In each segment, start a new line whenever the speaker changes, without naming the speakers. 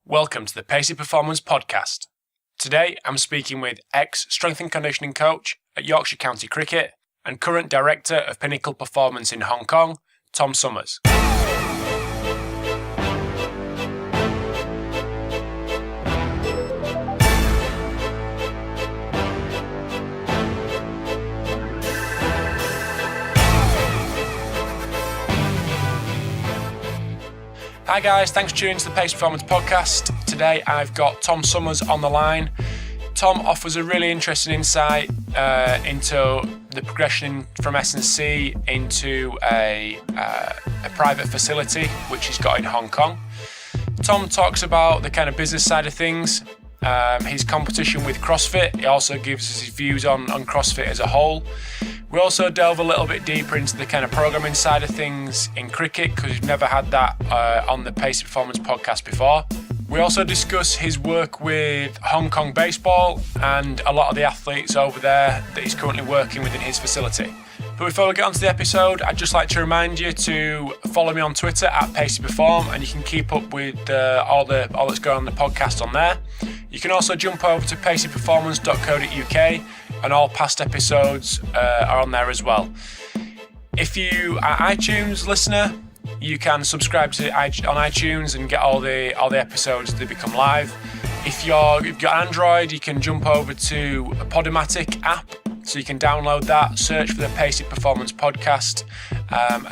Welcome to the Pacey Performance podcast. Today I'm speaking with ex-strength and conditioning coach at Yorkshire County Cricket and current director of Pinnacle Performance in Hong Kong, Tom Summers. Hi guys, thanks for tuning to the Pacey Performance podcast. Today I've got Tom Summers on the line. Tom offers a really interesting insight into the progression from S&C into a private facility which he's got in Hong Kong. Tom talks about the kind of business side of things, his competition with CrossFit. He also gives us his views on CrossFit as a whole. We also delve a little bit deeper into the kind of programming side of things in cricket because we've never had that on the Pacey Performance podcast before. We also discuss his work with Hong Kong baseball and a lot of the athletes over there that he's currently working with in his facility. But before we get on to the episode, I'd just like to remind you to follow me on Twitter at PaceyPerform, and you can keep up with all that's going on in the podcast on there. You can also jump over to paceyperformance.co.uk, and all past episodes are on there as well. If you are an iTunes listener, you can subscribe to on iTunes and get all the episodes as they become live. If you've got Android, you can jump over to a Podomatic app, so you can download that, search for the Pacey Performance podcast,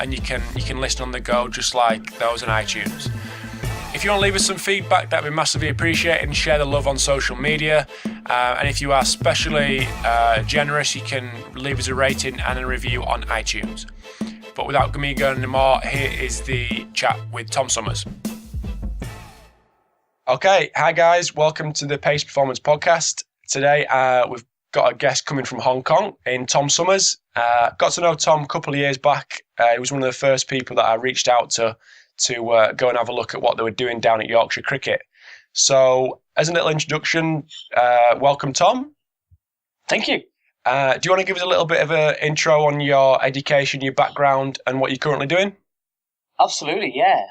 and you can listen on the go just like those on iTunes. If you want to leave us some feedback, that'd be massively appreciated, and share the love on social media. And if you are especially generous, you can leave us a rating and a review on iTunes. But without me going anymore, here is the chat with Tom Summers. Okay, hi guys, welcome to the Pacey Performance podcast. Today we've got a guest coming from Hong Kong in Tom Summers. Got to know Tom a couple of years back. He was one of the first people that I reached out to go and have a look at what they were doing down at Yorkshire Cricket. So, as a little introduction, welcome, Tom.
Thank you.
Do you want to give us a little bit of an intro on your education, your background, and what you're currently doing?
Absolutely, yeah.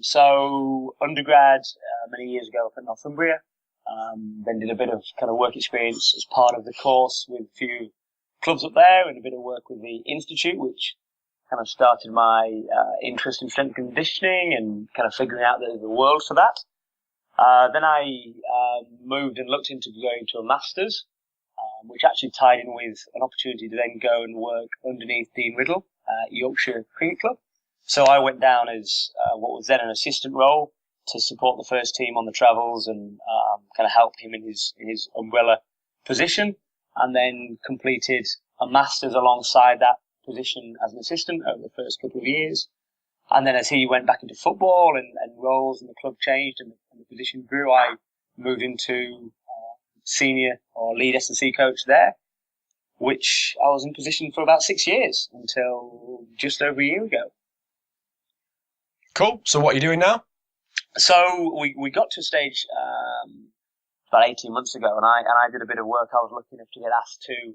So, undergrad many years ago up in Northumbria. Then did a bit of kind of work experience as part of the course with a few clubs up there, and a bit of work with the Institute, which kind of started my interest in strength and conditioning and kind of figuring out the world for that. Then I moved and looked into going to a master's, which actually tied in with an opportunity to then go and work underneath Dean Riddle at Yorkshire Cricket Club. So I went down as what was then an assistant role to support the first team on the travels and kind of help him in his umbrella position, and then completed a master's alongside that position as an assistant over the first couple of years. And then as he went back into football and roles and the club changed and the position grew, I moved into senior or lead S&C coach there, which I was in position for about 6 years until just over a year ago.
Cool. So what are you doing now?
So we got to a stage about 18 months ago, and I did a bit of work. I was lucky enough to get asked to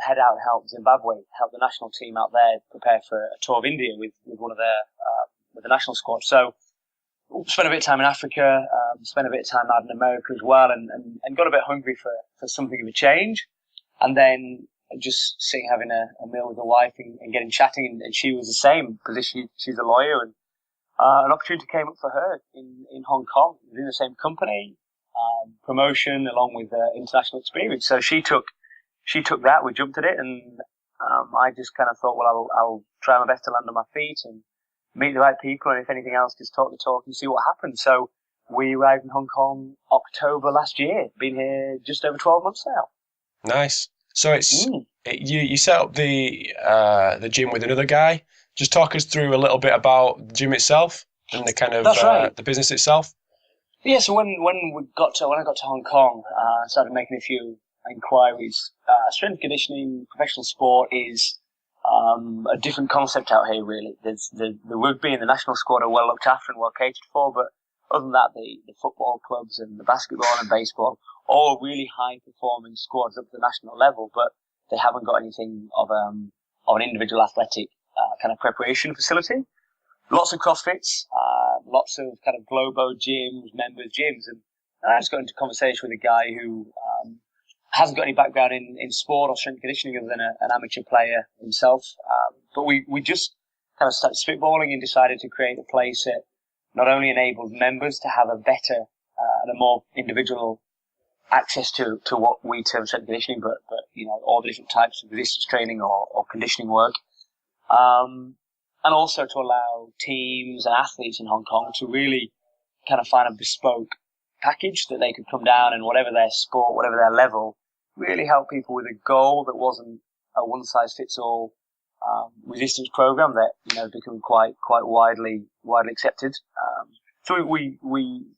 head out and help Zimbabwe, help the national team out there prepare for a tour of India with one of their with the national squad. So spent a bit of time in Africa, spent a bit of time out in America as well, and got a bit hungry for something of a change. And then just sitting having a meal with the wife and getting chatting, and she was the same because she's a lawyer, and an opportunity came up for her in Hong Kong, within the same company, promotion along with international experience. So she took that, we jumped at it, and I just kind of thought, well, I'll try my best to land on my feet and meet the right people, and if anything else, just talk the talk and see what happens. So we arrived in Hong Kong October last year. Been here just over 12 months now.
Nice. So you set up the gym with another guy. Just talk us through a little bit about the gym itself and the kind of the business itself.
Yeah. So when I got to Hong Kong, I started making a few inquiries. Strength conditioning, professional sport is a different concept out here, really. There's the rugby and the national squad are well looked after and well catered for, but other than that, the football clubs and the basketball and baseball, all really high performing squads up to the national level, but they haven't got anything of an individual athletic kind of preparation facility. Lots of CrossFits, lots of kind of Globo gyms, members gyms, and I just got into conversation with a guy who hasn't got any background in sport or strength and conditioning other than an amateur player himself. But we just kind of started spitballing and decided to create a place that not only enabled members to have a better and a more individual access to what we term strength and conditioning, but all the different types of resistance training or conditioning work. And also to allow teams and athletes in Hong Kong to really kind of find a bespoke package that they could come down and whatever their sport, whatever their level, really help people with a goal that wasn't a one-size-fits-all resistance program that become quite widely accepted. So we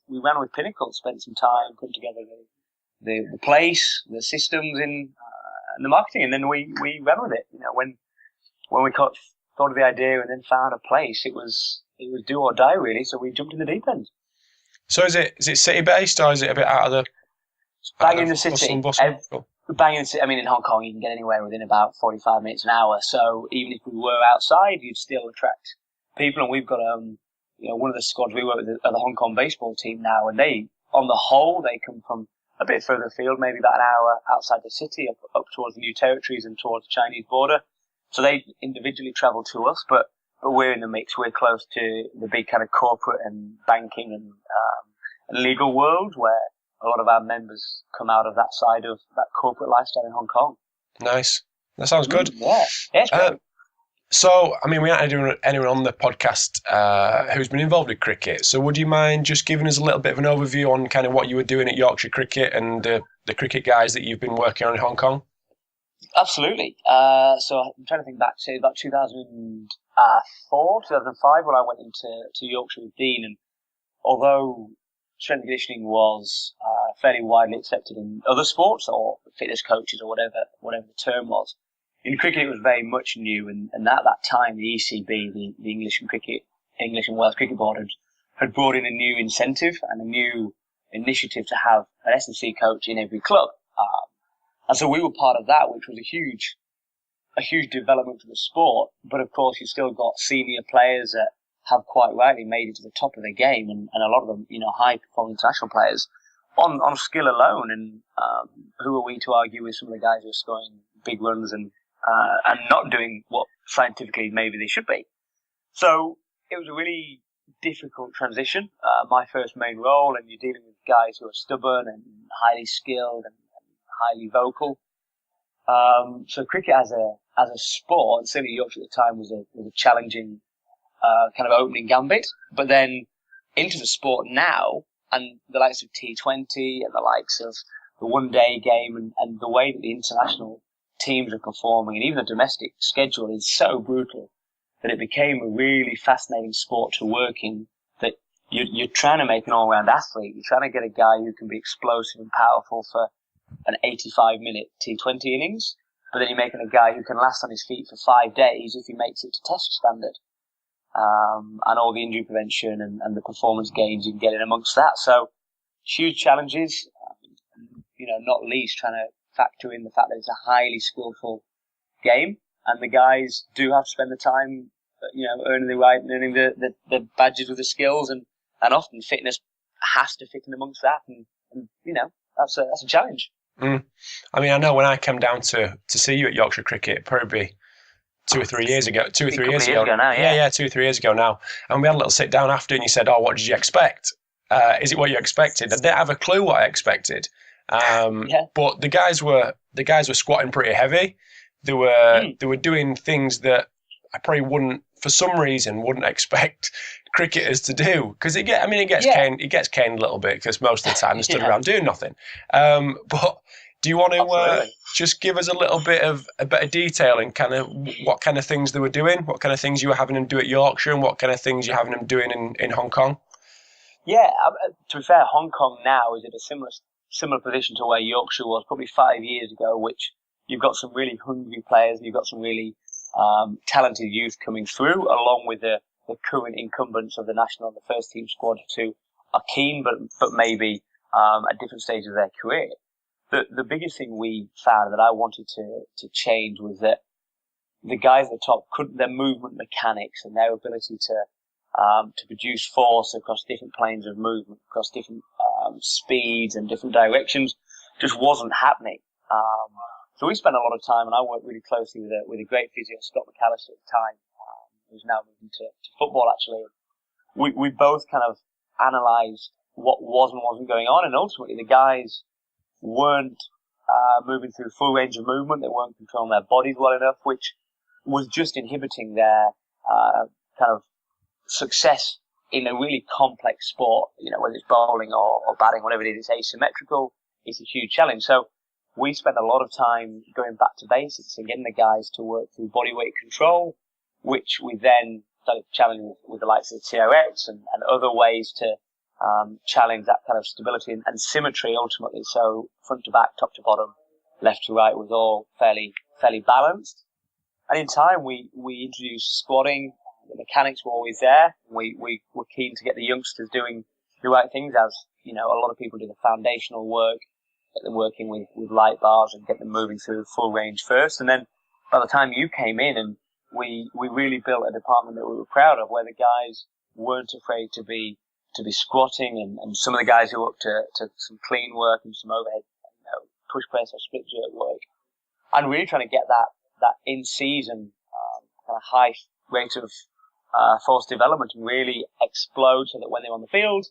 ran with Pinnacle, spent some time putting together the place, the systems and the marketing, and then we ran with it. When we thought of the idea and then found a place, it was do or die really. So we jumped in the deep end.
So is it city based or is it a bit out of the
bang in the city?
Cool.
Bang in the city. I mean, in Hong Kong, you can get anywhere within about 45 minutes, an hour. So even if we were outside, you'd still attract people. And we've got one of the squads we work with are the Hong Kong baseball team now, and they, on the whole, they come from a bit further afield, maybe about an hour outside the city, up towards the New Territories and towards the Chinese border. So they individually travel to us, but we're in the mix. We're close to the big kind of corporate and banking and legal world where a lot of our members come out of that side of that corporate lifestyle in Hong Kong.
Nice. That sounds good.
Yeah, it's great.
So, I mean, we haven't had anyone on the podcast who's been involved with cricket. So would you mind just giving us a little bit of an overview on kind of what you were doing at Yorkshire Cricket and the cricket guys that you've been working on in Hong Kong?
Absolutely. So I'm trying to think back to about 2004, 2005 when I went into Yorkshire with Dean. And although strength and conditioning was fairly widely accepted in other sports or fitness coaches or whatever the term was, in cricket it was very much new. And at that time, the ECB, the English and Wales Cricket Board, had brought in a new incentive and a new initiative to have an S&C coach in every club. And so we were part of that, which was a huge development for the sport. But of course, you've still got senior players that have quite rightly made it to the top of the game, and a lot of them, high-performing international players on skill alone. And who are we to argue with some of the guys who are scoring big runs and not doing what scientifically maybe they should be? So it was a really difficult transition. My first main role, and you're dealing with guys who are stubborn and highly skilled and highly vocal. So cricket as a sport, and certainly Yorkshire at the time, was a challenging kind of opening gambit. But then into the sport now, and the likes of T20 and the likes of the one-day game, and the way that the international teams are performing, and even the domestic schedule is so brutal that it became a really fascinating sport to work in. That you're trying to make an all-round athlete. You're trying to get a guy who can be explosive and powerful for an 85-minute T20 innings, but then you're making a guy who can last on his feet for 5 days if he makes it to test standard. And all the injury prevention and the performance gains you can get in amongst that. So huge challenges, not least trying to factor in the fact that it's a highly skillful game, and the guys do have to spend the time, earning the right and earning the badges with the skills, and often fitness has to fit in amongst that, and that's a challenge.
I mean, I know when I came down to see you at Yorkshire Cricket, probably 2 or 3 years ago. 2 or 3 years ago
now,
yeah, 2 or 3 years ago now. And we had a little sit down after, and you said, "Oh, what did you expect? Is it what you expected?" I didn't have a clue what I expected. But the guys were squatting pretty heavy. They were doing things that I probably wouldn't, for some reason, wouldn't expect cricketers to do, because it gets caned a little bit, because most of the time they stood around doing nothing. But do you want to just give us a little bit of detail in kind of what kind of things they were doing, what kind of things you were having them do at Yorkshire, and what kind of things you're having them doing in Hong Kong?
Yeah, to be fair, Hong Kong now is at a similar position to where Yorkshire was probably 5 years ago, which you've got some really hungry players, and you've got some really talented youth coming through, along with the current incumbents of the national and the first team squad who are keen, but maybe at different stages of their career. The biggest thing we found that I wanted to change was that the guys at the top their movement mechanics and their ability to to produce force across different planes of movement, across different speeds and different directions, just wasn't happening. So we spent a lot of time, and I worked really closely with a great physio, Scott McAllister at the time, who's now moving to football actually. We both kind of analysed what was and wasn't going on, and ultimately the guys weren't moving through full range of movement. They weren't controlling their bodies well enough, which was just inhibiting their kind of success in a really complex sport. Whether it's bowling or batting, whatever it is, it's asymmetrical. It's a huge challenge. So we spent a lot of time going back to basics and getting the guys to work through body weight control, which we then started challenging with the likes of TRX and other ways to challenge that kind of stability and symmetry ultimately. So front to back, top to bottom, left to right was all fairly balanced. And in time, we introduced squatting. The mechanics were always there. We were keen to get the youngsters doing the right things, as a lot of people do the foundational work, get them working with light bars and get them moving through full range first. And then by the time you came in, and we really built a department that we were proud of, where the guys weren't afraid to be squatting, and some of the guys who were up to some clean work and some overhead, push press or split jerk work, and really trying to get that in season kind of high rate of force development and really explode, so that when they're on the field,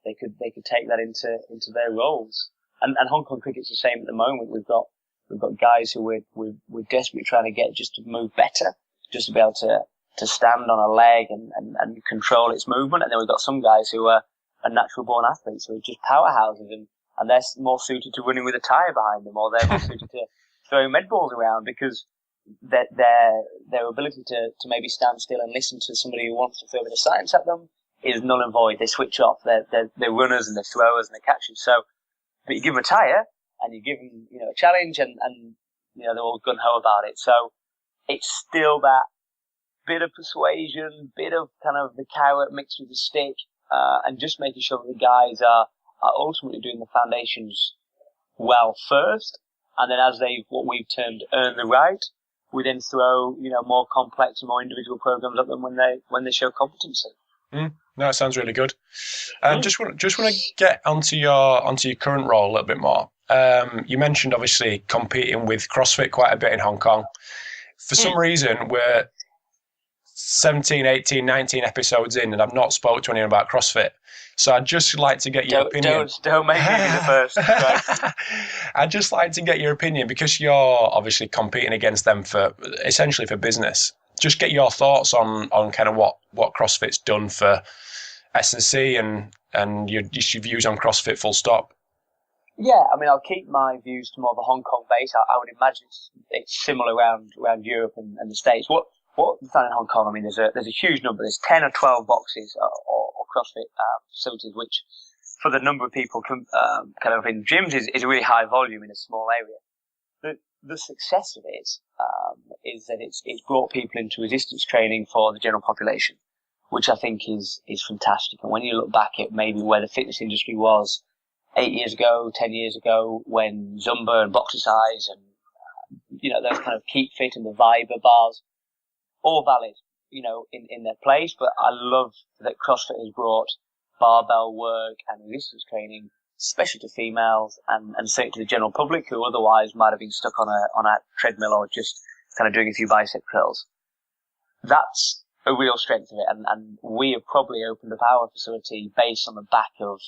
they could take that into their roles. And Hong Kong cricket's the same at the moment. We've got guys who we're desperately trying to get just to move better, just to be able to stand on a leg and control its movement. And then we've got some guys who are natural born athletes, who are just powerhouses, and they're more suited to running with a tyre behind them, or they're more suited to throwing med balls around, because their ability to maybe stand still and listen to somebody who wants to throw a bit of science at them is null and void. They switch off. They're runners and they're throwers and they're catchers. So, but you give them a tyre and you give them a challenge, and they're all gun ho about it. So it's still that bit of persuasion, bit of kind of the carrot mixed with the stick, and just making sure that the guys are ultimately doing the foundations well first, and then as they've what we've termed earn the right, we then throw more complex and more individual programs at them when they show competency.
No, that sounds really good. Just want to get onto your current role a little bit more. You mentioned obviously competing with CrossFit quite a bit in Hong Kong. For some reason, we're 17, 18, 19 episodes in, and I've not spoke to anyone about CrossFit. So I'd just like to get your opinion.
Don't make me be the first.
I'd just like to get your opinion, because you're obviously competing against them essentially for business. Just get your thoughts on kind of what CrossFit's done for S&C and your views on CrossFit full stop.
Yeah, I mean, I'll keep my views to more of a Hong Kong base. I would imagine it's similar around Europe and the States. What we found in Hong Kong, I mean, there's a huge number. There's 10 or 12 boxes or CrossFit facilities, which for the number of people kind of in gyms is a really high volume in a small area. The success of it is that it's brought people into resistance training for the general population, which I think is fantastic. And when you look back at maybe where the fitness industry was 8 years ago, 10 years ago, when Zumba and Boxercise and those kind of Keep Fit and the Viber bars, all valid, in their place. But I love that CrossFit has brought barbell work and resistance training, especially to females, and say to the general public who otherwise might have been stuck on a treadmill or just kind of doing a few bicep curls. That's a real strength of it, and we have probably opened up our facility based on the back of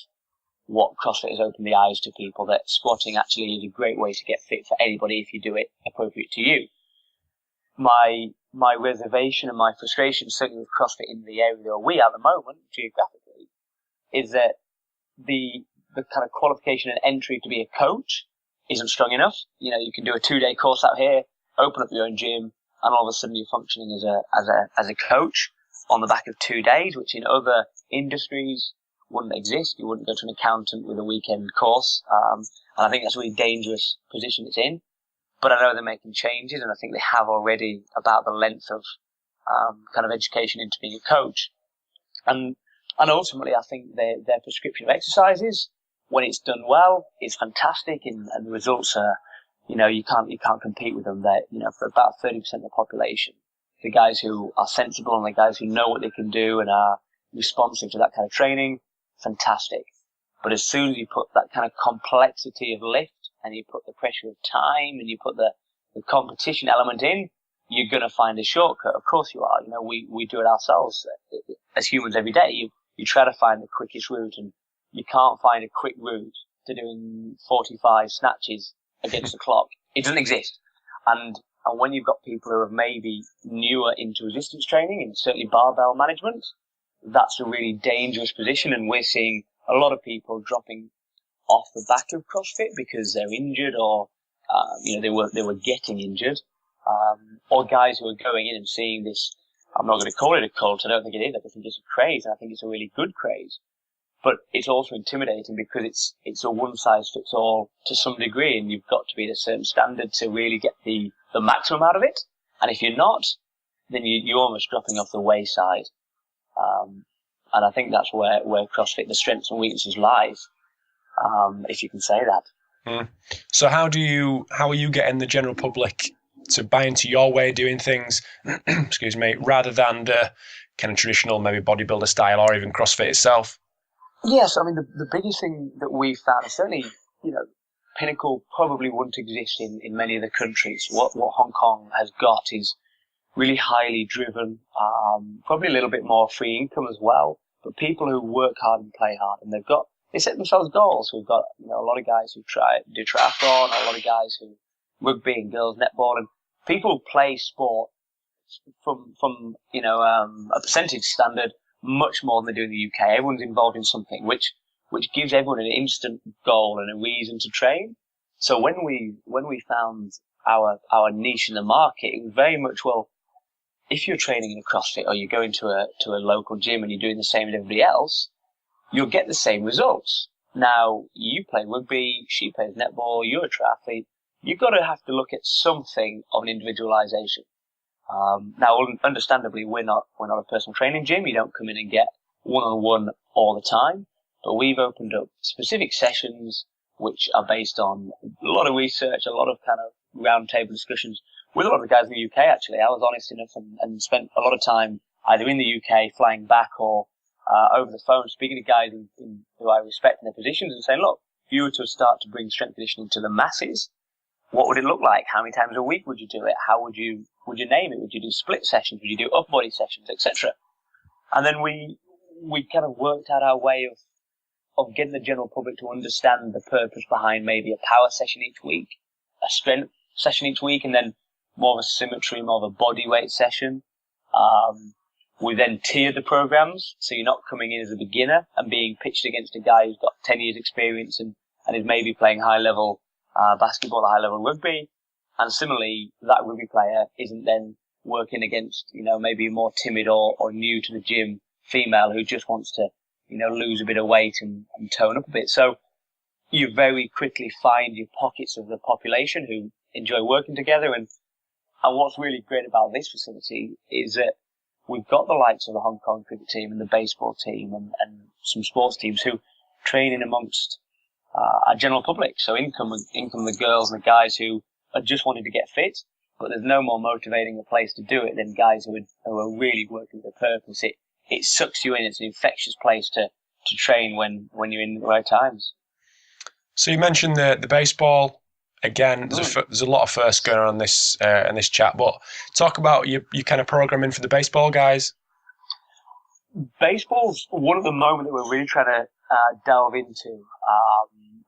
what CrossFit has opened the eyes to people, that squatting actually is a great way to get fit for anybody if you do it appropriate to you. My reservation and my frustration, certainly with CrossFit in the area where we are at the moment, geographically, is that the kind of qualification and entry to be a coach isn't strong enough. You can do a 2-day course out here, open up your own gym, and all of a sudden you're functioning as a coach on the back of 2 days, which in other industries wouldn't exist. You wouldn't go to an accountant with a weekend course, and I think that's a really dangerous position it's in. But I know they're making changes, and I think they have already, about the length of kind of education into being a coach. And ultimately, I think their prescription of exercises, when it's done well, is fantastic, and the results are, you can't compete with them. That for about 30% of the population, the guys who are sensible and the guys who know what they can do and are responsive to that kind of training, fantastic. But as soon as you put that kind of complexity of lift and you put the pressure of time and you put the competition element in, you're going to find a shortcut. Of course you are. We do it ourselves as humans every day. You try to find the quickest route, and you can't find a quick route to doing 45 snatches against the clock. It doesn't exist. And when you've got people who are maybe newer into resistance training and certainly barbell management, that's a really dangerous position. And we're seeing a lot of people dropping off the back of CrossFit because they're injured or, they were getting injured. Or guys who are going in and seeing this, I'm not going to call it a cult, I don't think it is, I think it's a craze, and I think it's a really good craze. But it's also intimidating because it's a one-size-fits-all to some degree, and you've got to be at a certain standard to really get the maximum out of it. And if you're not, then you're almost dropping off the wayside. And I think that's where CrossFit, the strengths and weaknesses lies, if you can say that.
Mm. So how are you getting the general public to buy into your way of doing things, excuse me, rather than the kind of traditional maybe bodybuilder style or even CrossFit itself?
Yes, I mean, the biggest thing that we found, certainly, Pinnacle probably wouldn't exist in many of the countries. What Hong Kong has got is really highly driven, probably a little bit more free income as well, but people who work hard and play hard, and they set themselves goals. We've got, a lot of guys who do triathlon, a lot of guys who rugby and girls netball, and people play sport from a percentage standard much more than they do in the UK. Everyone's involved in something, which gives everyone an instant goal and a reason to train. So when we found our niche in the market, it was very much, well, if you're training in a CrossFit or you're going to a local gym and you're doing the same as everybody else, you'll get the same results. Now, you play rugby, she plays netball, you're a triathlete. You've got to have to look at something of an individualization. Now, understandably, we're not a personal training gym. You don't come in and get one-on-one all the time. But we've opened up specific sessions which are based on a lot of research, a lot of kind of roundtable discussions with a lot of guys in the UK, actually. I was honest enough and spent a lot of time either in the UK, flying back, or over the phone, speaking to guys who I respect in their positions and saying, look, if you were to start to bring strength conditioning to the masses, what would it look like? How many times a week would you do it? How would you name it? Would you do split sessions? Would you do upper body sessions, etc.? And then we kind of worked out our way of getting the general public to understand the purpose behind maybe a power session each week, a strength session each week, and then more of a symmetry, more of a body weight session. We then tiered the programs, so you're not coming in as a beginner and being pitched against a guy who's got 10 years experience and is maybe playing high level basketball or high level rugby. And similarly, that rugby player isn't then working against, maybe a more timid or new to the gym female who just wants to, lose a bit of weight and tone up a bit. So you very quickly find your pockets of the population who enjoy working together. And what's really great about this facility is that we've got the likes of the Hong Kong cricket team and the baseball team and some sports teams who train in amongst our general public. So in come the girls and the guys who are just wanting to get fit, but there's no more motivating a place to do it than guys who are really working with a purpose. It sucks you in. It's an infectious place to train when you're in the right times.
So you mentioned the baseball. Again, there's a lot of firsts going on in this chat, but talk about your kind of programming for the baseball guys.
Baseball's one of the moments that we're really trying to delve into.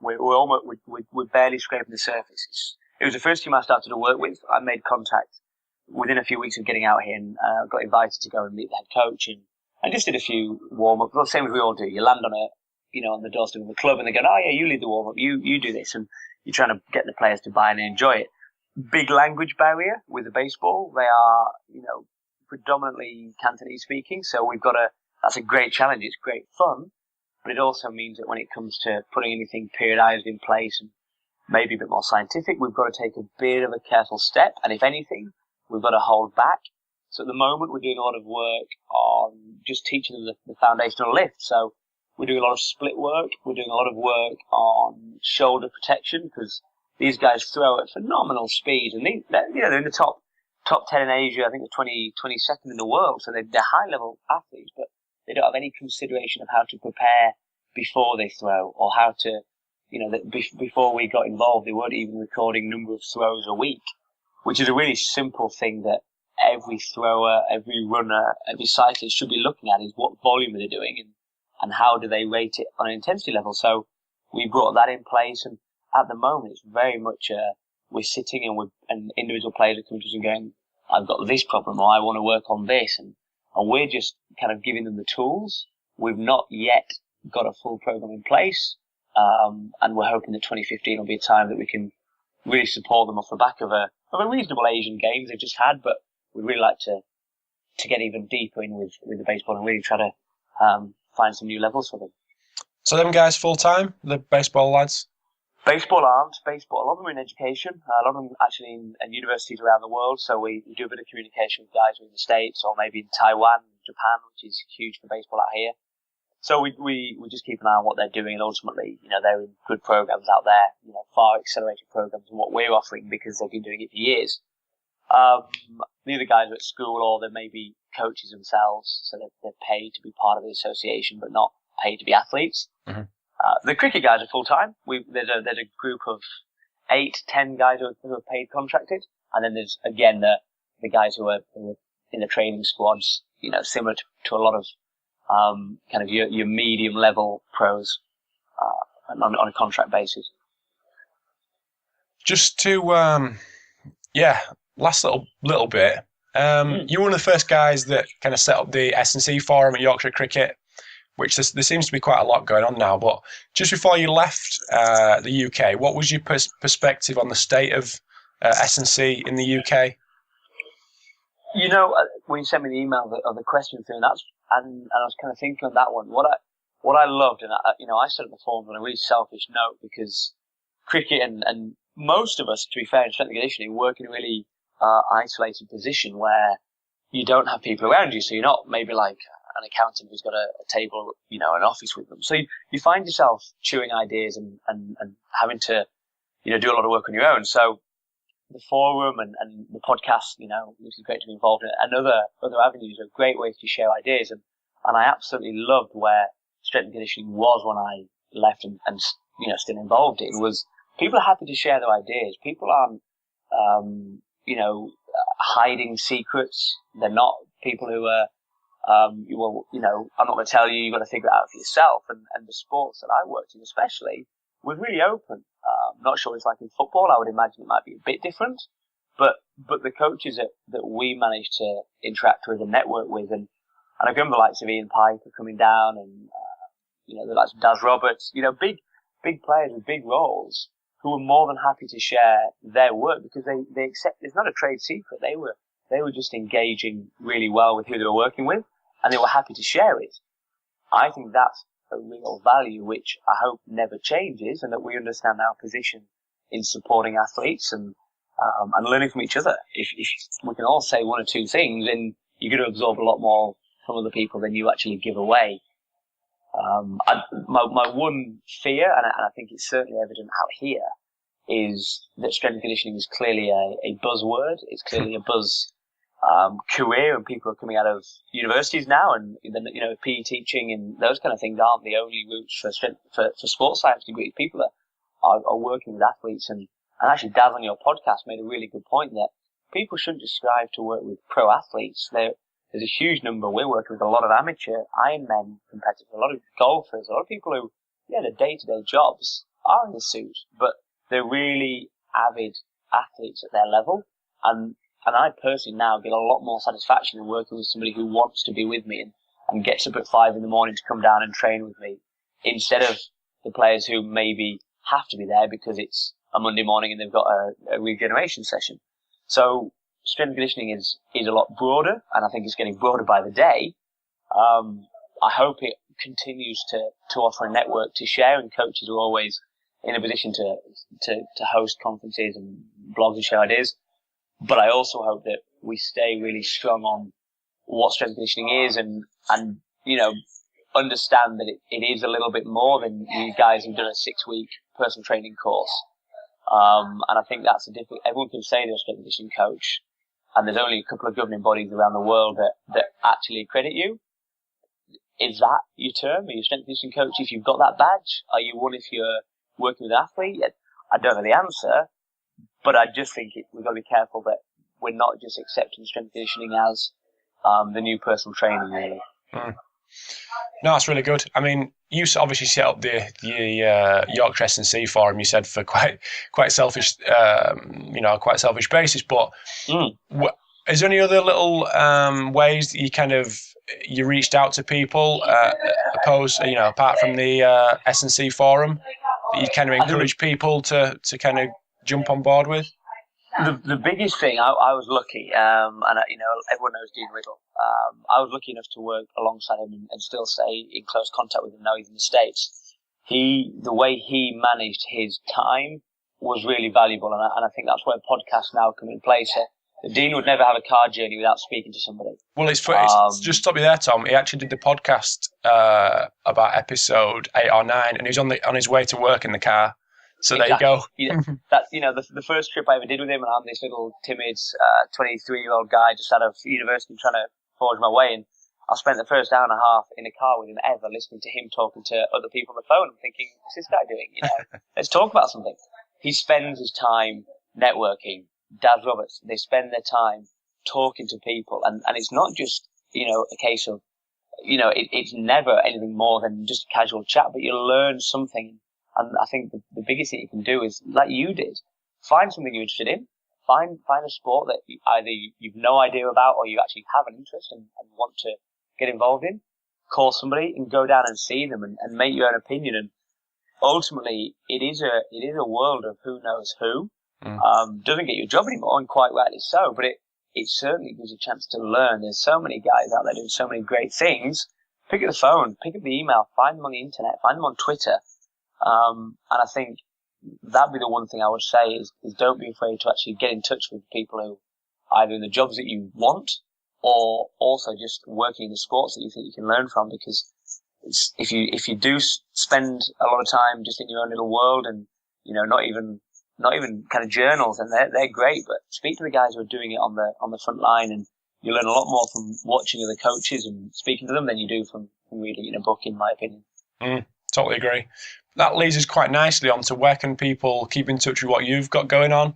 We're barely scraping the surface. It was the first team I started to work with. I made contact within a few weeks of getting out here and got invited to go and meet the head coach and just did a few warm-ups. Well, same as we all do. You land on the doorstep of the club and they go, oh yeah, you lead the warm-up, you do this, and you're trying to get the players to buy in and enjoy it. Big language barrier with the baseball. They are, predominantly Cantonese speaking, so that's a great challenge. It's great fun, but it also means that when it comes to putting anything periodized in place and maybe a bit more scientific, we've got to take a bit of a careful step, and if anything, we've got to hold back. So at the moment, we're doing a lot of work on just teaching them the foundational lift. So we're doing a lot of split work. We're doing a lot of work on shoulder protection because these guys throw at phenomenal speed, and they're in the top 10 in Asia. I think they're 22nd in the world, so they're high level athletes, but They don't have any consideration of how to prepare before they throw, or how to, before we got involved, they weren't even recording number of throws a week, which is a really simple thing that every thrower, every runner, every cyclist should be looking at, is what volume are they doing, and how do they rate it on an intensity level. So we brought that in place, and at the moment it's very much we're sitting and individual players are coming to us and going, I've got this problem, or I want to work on this, and we're just kind of giving them the tools. We've not yet got a full program in place, and we're hoping that 2015 will be a time that we can really support them off the back of a reasonable Asian Games they've just had, but we'd really like to get even deeper in with the baseball and really try to find some new levels for them.
So them guys full time, the baseball lads?
Baseball aren't. Baseball, a lot of them are in education. A lot of them actually in universities around the world. So we do a bit of communication with guys who are in the States, or maybe in Taiwan, Japan, which is huge for baseball out here. So we just keep an eye on what they're doing, and ultimately, they're in good programs out there, far accelerated programs than what we're offering, because they've been doing it for years. The other guys are at school, or they may be coaches themselves, so they're paid to be part of the association, but not paid to be athletes. Mm-hmm. The cricket guys are full time. There's a group of 8-10 guys who are paid contracted, and then there's again the guys who are in the training squads. Similar to a lot of kind of your medium level pros on a contract basis.
Just to last little bit. You were one of the first guys that kind of set up the S&C forum at Yorkshire Cricket, which there seems to be quite a lot going on now. But just before you left the UK, what was your perspective on the state of S&C in the UK?
When you sent me the email of the question through, and I was kind of thinking on that one. What I loved, and I set up the forums on a really selfish note, because cricket and most of us, to be fair, in strength and conditioning, work in a really isolated position where you don't have people around you. So you're not maybe like an accountant who's got a table, an office with them. So you find yourself chewing ideas and having to, do a lot of work on your own. So the forum and the podcast, which is great to be involved in, and other avenues are great ways to share ideas. And I absolutely loved where strength and conditioning was when I left and still involved in, was people are happy to share their ideas. People aren't, hiding secrets. They're not people who are, I'm not going to tell you, you've got to figure it out for yourself. And the sports that I worked in especially was really open. Not sure it's like in football. I would imagine it might be a bit different. But the coaches that we managed to interact with and network with, and I remember the likes of Ian Piper coming down, and the likes of Daz Roberts, big players with big roles, who were more than happy to share their work, because they accept it's not a trade secret. They were just engaging really well with who they were working with, and they were happy to share it. I think that's a real value which I hope never changes, and that we understand our position in supporting athletes and learning from each other. If we can all say one or two things, then you're going to absorb a lot more from other people than you actually give away. My one fear, and I think it's certainly evident out here, is that strength and conditioning is clearly a buzzword. It's clearly a buzz career, and people are coming out of universities now, and PE teaching and those kind of things aren't the only routes for sports science degrees. People are working with athletes, and actually Daz on your podcast made a really good point that people shouldn't just strive to work with pro athletes. There's a huge number. We're working with a lot of amateur Ironman competitors, a lot of golfers, a lot of people who, their day-to-day jobs are in the suit, but they're really avid athletes at their level. And I personally now get a lot more satisfaction in working with somebody who wants to be with me and gets up at 5 a.m. to come down and train with me, instead of the players who maybe have to be there because it's a Monday morning and they've got a regeneration session. So strength and conditioning is a lot broader, and I think it's getting broader by the day. I hope it continues to offer a network to share, and coaches are always in a position to host conferences and blogs and share ideas. But I also hope that we stay really strong on what strength and conditioning is, and understand that it is a little bit more than you guys who've done a 6-week personal training course. And I think that's everyone can say they're a strength and conditioning coach, and there's only a couple of governing bodies around the world that actually accredit you. is that your term? Are you a strength and conditioning coach if you've got that badge? Are you one if you're working with an athlete? I don't know the answer, but I just think we've got to be careful that we're not just accepting strength and conditioning as the new personal training, really.
Mm. No, that's really good. I mean, you obviously set up the Yorkshire S&C forum. You said for quite selfish, quite selfish basis. But is there any other little ways that you reached out to people, apart from the S&C forum, that you kind of encourage people to kind of jump on board with?
The biggest thing, I was lucky, and everyone knows Dean Riddle. I was lucky enough to work alongside him and still stay in close contact with him now he's in the States. The way he managed his time was really valuable, and I think that's where podcasts now come in place. Dean would never have a car journey without speaking to somebody.
Well, it's just stop you there, Tom. He actually did the podcast about episode 8 or 9, and he was on his way to work in the car. So exactly. There you go. The first trip I ever did with him, and I'm this little timid 23-year-old guy just out of university trying to forge my way. And I spent the first hour and a half in a car with him ever, listening to him talking to other people on the phone. I'm thinking, what's this guy doing? Let's talk about something. He spends his time networking. Daz Roberts, they spend their time talking to people, and it's not just a case of it's never anything more than just a casual chat, but you learn something. And I think the biggest thing you can do is, like you did, find something you're interested in, find a sport that either you've no idea about or you actually have an interest and want to get involved in. Call somebody and go down and see them and make your own opinion. And ultimately, it is a world of who knows who. Doesn't get you a job anymore, and quite rightly so, but it certainly gives you a chance to learn. There's so many guys out there doing so many great things. Pick up the phone, pick up the email, find them on the internet, find them on Twitter. And I think that'd be the one thing I would say is don't be afraid to actually get in touch with people who either in the jobs that you want or also just working in the sports that you think you can learn from, because if you do spend a lot of time just in your own little world and not even kind of journals, and they're great, but speak to the guys who are doing it on the front line, and you learn a lot more from watching other coaches and speaking to them than you do from reading in a book, in my opinion. Totally agree. That leads us quite nicely on to where can people keep in touch with what you've got going on?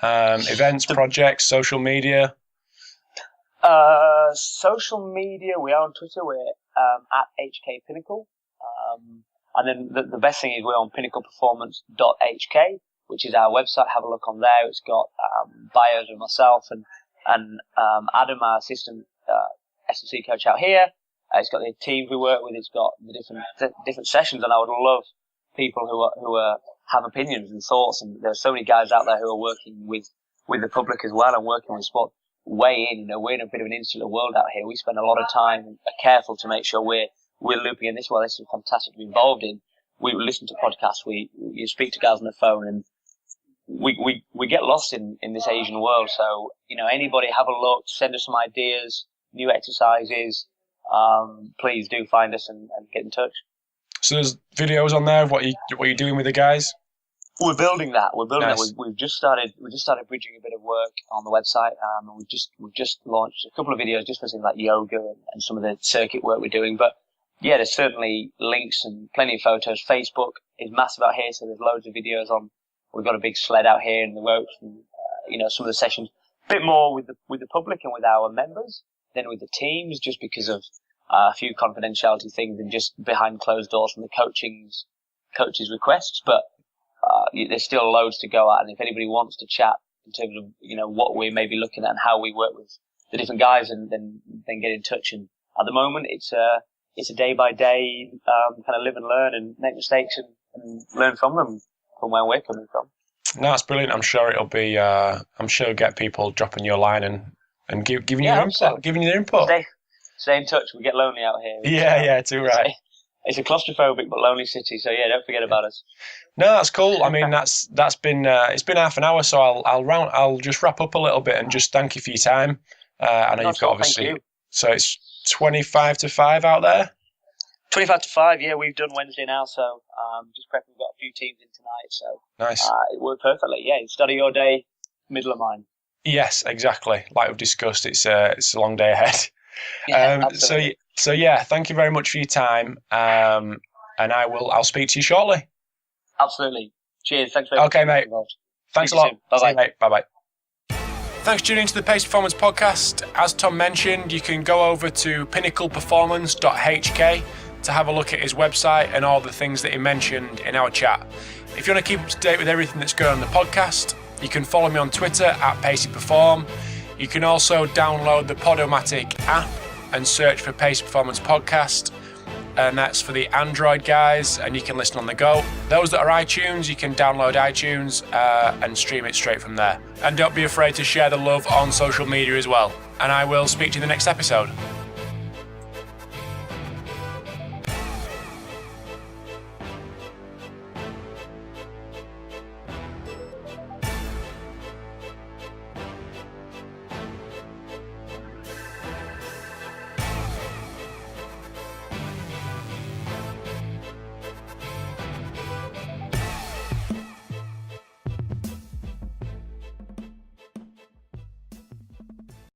Events, projects, social media?
Social media, we are on Twitter. We're at HK Pinnacle. And then the best thing is we're on pinnacleperformance.hk, which is our website. Have a look on there. It's got bios of myself and Adam, our assistant S&C coach out here. It's got the teams we work with. It's got the different sessions, and I would love people who have opinions and thoughts. And there's so many guys out there who are working with the public as well and working with sport. Weigh in. We're in a bit of an insular world out here. We spend a lot of time and are careful to make sure we're looping in this. Well, this is fantastic to be involved in. We listen to podcasts. You speak to guys on the phone, and we get lost in this Asian world. So anybody have a look, send us some ideas, new exercises. Please do find us and get in touch.
So there's videos on there of what you're doing with the guys?
We're building that.
Nice.
We've just started bridging a bit of work on the website. We've just launched a couple of videos just for things like yoga and some of the circuit work we're doing. But yeah, there's certainly links and plenty of photos. Facebook is massive out here, so there's loads of videos on. We've got a big sled out here in the ropes, and some of the sessions a bit more with the public and with our members than with the teams, just because of a few confidentiality things and just behind closed doors from the coaches' requests. But there's still loads to go at, and if anybody wants to chat in terms of what we may be looking at and how we work with the different guys, and then get in touch. And at the moment, it's a day by day kind of live and learn and make mistakes and learn from them, from where we're coming from.
No, it's brilliant. I'm sure it'll be. I'm sure it'll get people dropping your line and giving you their input.
So.
Giving you their input.
Stay in touch. We get lonely out here.
Yeah, too right.
It's a claustrophobic but lonely city, so yeah, don't forget about us.
No, that's cool. I mean, that's been it's been half an hour, so I'll just wrap up a little bit and just thank you for your time. I know you've got obviously. So it's 25 to 5 out there.
25 to 5, yeah. We've done Wednesday now, so just prepping. We've got a few teams in tonight, so
nice.
It worked perfectly. Yeah, start of your day, middle of mine.
Yes, exactly. Like we've discussed, it's a long day ahead.
Yeah, absolutely.
So yeah, thank you very much for your time. And I'll speak to you shortly.
Absolutely. Cheers. Thanks very much.
Okay, mate. Thanks a lot.
Bye bye.
Mate. Bye bye. Thanks for tuning into the Pace Performance podcast. As Tom mentioned, you can go over to pinnacleperformance.hk to have a look at his website and all the things that he mentioned in our chat. If you want to keep up to date with everything that's going on in the podcast, you can follow me on Twitter at Pacey Perform. You can also download the Podomatic app and search for Pace Performance Podcast. And that's for the Android guys, and you can listen on the go. Those that are iTunes, you can download iTunes and stream it straight from there. And don't be afraid to share the love on social media as well. And I will speak to you in the next episode.